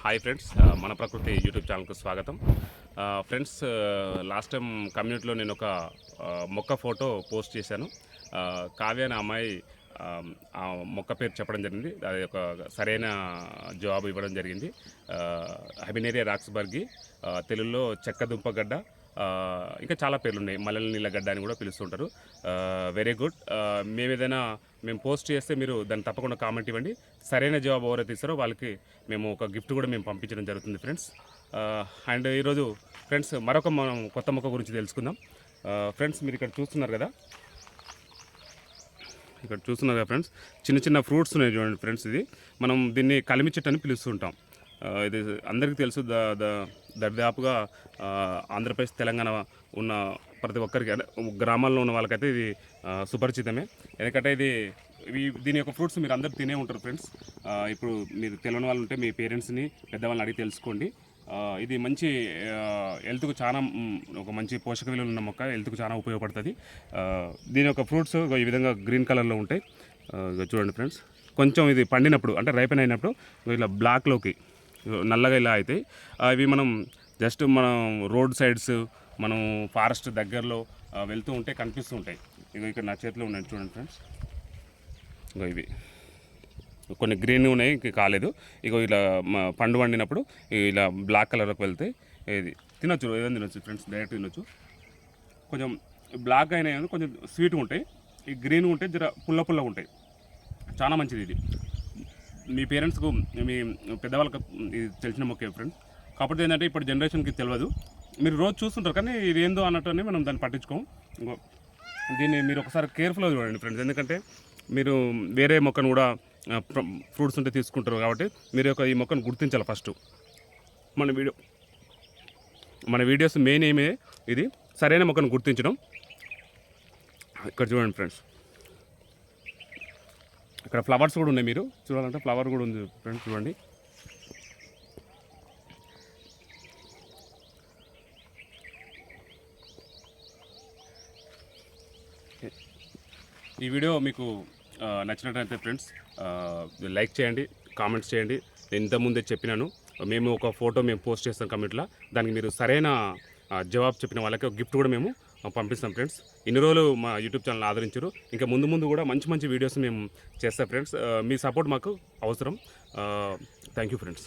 Hi friends, మన ప్రకృతి YouTube ఛానల్కు స్వాగతం. ఫ్రెండ్స్, లాస్ట్ టైం కమ్యూనిటీలో నేను ఒక మొక్క ఫోటో పోస్ట్ చేశాను. కావ్య అనే అమ్మాయి ఆ మొక్క పేరు చెప్పడం జరిగింది. అది ఒక సరైన జవాబు ఇవ్వడం జరిగింది. హెబినేరియా రాక్స్బర్గి, తెలుగులో చెక్కదుంపగడ్డ, ఇంకా చాలా పేర్లున్నాయి. మల్లెల నీళ్ళగడ్డ అని కూడా పిలుస్తుంటారు. Very good. మేము పోస్ట్ చేస్తే మీరు దాన్ని తప్పకుండా కామెంట్ ఇవ్వండి. సరైన జవాబు ఎవరైతే ఇస్తారో వాళ్ళకి మేము ఒక గిఫ్ట్ కూడా మేము పంపించడం జరుగుతుంది ఫ్రెండ్స్. అండ్ ఈరోజు ఫ్రెండ్స్ మనం కొత్త మొక్క గురించి తెలుసుకుందాం. ఫ్రెండ్స్, మీరు ఇక్కడ చూస్తున్నారు కదా ఫ్రెండ్స్, చిన్న చిన్న ఫ్రూట్స్ ఉన్నాయి చూడండి ఫ్రెండ్స్. ఇది మనం దీన్ని కలిమి చెట్టు అని పిలుస్తుంటాం. ఇది అందరికీ తెలుసు. దరిదాపుగా ఆంధ్రప్రదేశ్, తెలంగాణ ఉన్న ప్రతి ఒక్కరికి, గ్రామాల్లో ఉన్న వాళ్ళకైతే ఇది సుపరిచితమే. ఎందుకంటే దీని యొక్క ఫ్రూట్స్ మీరు అందరూ తినే ఉంటారు ఫ్రెండ్స్. ఇప్పుడు మీరు తెలియని వాళ్ళు ఉంటే మీ పేరెంట్స్ని, పెద్దవాళ్ళని అడిగి తెలుసుకోండి. ఇది మంచి హెల్త్కు చాలా ఒక మంచి పోషక విలువలు ఉన్న మొక్క, హెల్త్కు చాలా ఉపయోగపడుతుంది. దీని యొక్క ఫ్రూట్స్ ఈ విధంగా గ్రీన్ కలర్లో ఉంటాయి. చూడండి ఫ్రెండ్స్, కొంచెం ఇది పండినప్పుడు అంటే రైపెన్ అయినప్పుడు ఇలా బ్లాక్లోకి నల్లగా ఇలా అవుతాయి. ఇవి మనం జస్ట్ మనం రోడ్ సైడ్స్, మనం ఫారెస్ట్ దగ్గరలో వెళ్తూ ఉంటే కనిపిస్తూ ఉంటాయి. ఇక్కడ నా చేతిలో ఉన్నాయి చూడండి ఫ్రెండ్స్. ఇవి కొన్ని గ్రీన్ ఉన్నాయి, ఇంక కాలేదు. ఇలా పండు వండినప్పుడు ఇలా బ్లాక్ కలర్లోకి వెళ్తాయి. ఇది తినొచ్చు, ఏదైనా తినొచ్చు ఫ్రెండ్స్, డైరెక్ట్ తినొచ్చు. కొంచెం బ్లాక్ అయినా కొంచెం స్వీట్గా ఉంటాయి. ఈ గ్రీన్ ఉంటే జర పుల్లగా ఉంటాయి. చాలా మంచిది ఇది. మీ పేరెంట్స్కు, మీ పెద్దవాళ్ళకి ఇది తెలిసిన మొక్కే ఫ్రెండ్స్. కాకపోతే ఏంటంటే ఇప్పుడు జనరేషన్కి తెలియదు. మీరు రోజు చూస్తుంటారు కానీ ఇది ఏందో అన్నట్టునే మనం దాన్ని పట్టించుకోం. దీన్ని మీరు ఒకసారి కేర్ఫుల్గా చూడండి ఫ్రెండ్స్. ఎందుకంటే మీరు వేరే మొక్కను కూడా ఫ్రూట్స్ ఉంటే తీసుకుంటారు కాబట్టి మీరు ఈ మొక్కను గుర్తించాలి ఫస్ట్. మన వీడియోస్ మెయిన్ ఏమే ఇది, సరైన మొక్కను గుర్తించడం. ఇక్కడ చూడండి ఫ్రెండ్స్, ఇక్కడ ఫ్లవర్స్ కూడా ఉన్నాయి. మీరు చూడాలంటే ఫ్లవర్ కూడా ఉంది ఫ్రెండ్స్, చూడండి. ఈ వీడియో మీకు నచ్చినట్లయితే ఫ్రెండ్స్ లైక్ చేయండి, కామెంట్స్ చేయండి. నేను ఇంతకుముందే చెప్పినాను, మేము ఒక ఫోటో పోస్ట్ చేస్తాం కమెంట్లో. దానికి మీరు సరైన జవాబు చెప్పిన వాళ్ళకి ఒక గిఫ్ట్ కూడా మేము పంపిస్తాం ఫ్రెండ్స్. ఇన్ని రోజులు మా యూట్యూబ్ ఛానల్ ఆదరించారు. ఇంకా ముందు కూడా మంచి వీడియోస్ మేము చేస్తాం ఫ్రెండ్స్. మీ సపోర్ట్ మాకు అవసరం. Thank you friends.